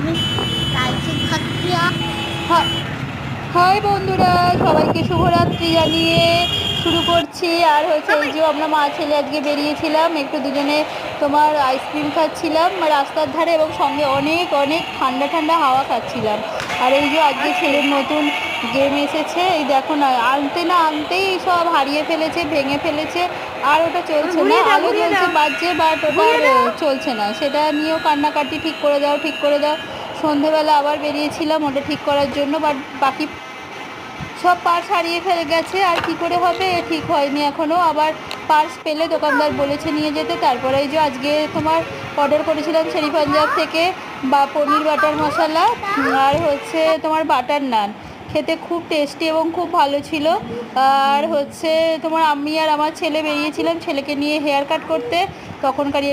আমি চাইছি খাচ্ছিয়া। হাই বন্ধুরা, সবাইকে শুভরাত্রি জানিয়ে শুরু করছি। আর হচ্ছে এই যে আমরা মা ছেলে আজকে বেরিয়েছিলাম একটু দুজনে তোমার আইসক্রিম খাচ্ছিলাম রাস্তার ধারে, এবং সঙ্গে অনেক অনেক ঠান্ডা ঠান্ডা হাওয়া খাচ্ছিলাম। আর এই যে আজকে ছেলের নতুন গেম এসেছে, এই দেখো না, আনতে না আনতেই সব হারিয়ে ফেলেছে, ভেঙে ফেলেছে। আর ওটা চলছে না, ঘুরিয়ে দাও, আলো ঘুরিয়ে জ্বলছে দাও, বাজছে, বাট ওটা ঘুরিয়ে আর দাও। চলছে না। সেটা নিয়েও কান্নাকাটি, ঠিক করে দাও, ঠিক করে দাও। সন্ধেবেলা আবার বেরিয়েছিলাম ওটা ঠিক করার জন্য, বাট বাকি সব পার্স হারিয়ে ফেলে গেছে। আর কি করে হবে, ঠিক হয়নি এখনও। আবার পার্স পেলে দোকানদার বলেছে নিয়ে যেতে। তারপরে এই যে আজকে তোমার অর্ডার করেছিলাম শেরি পাঞ্জাব থেকে বা পনির বাটার মশলা, আর হচ্ছে তোমার বাটার নান। খেতে খুব টেস্টি এবং খুব ভালো ছিল। আর হচ্ছে তোমার আমি আর আমার ছেলে বেরিয়েছিলাম ছেলেকে নিয়ে হেয়ার কাট করতে, তখনকার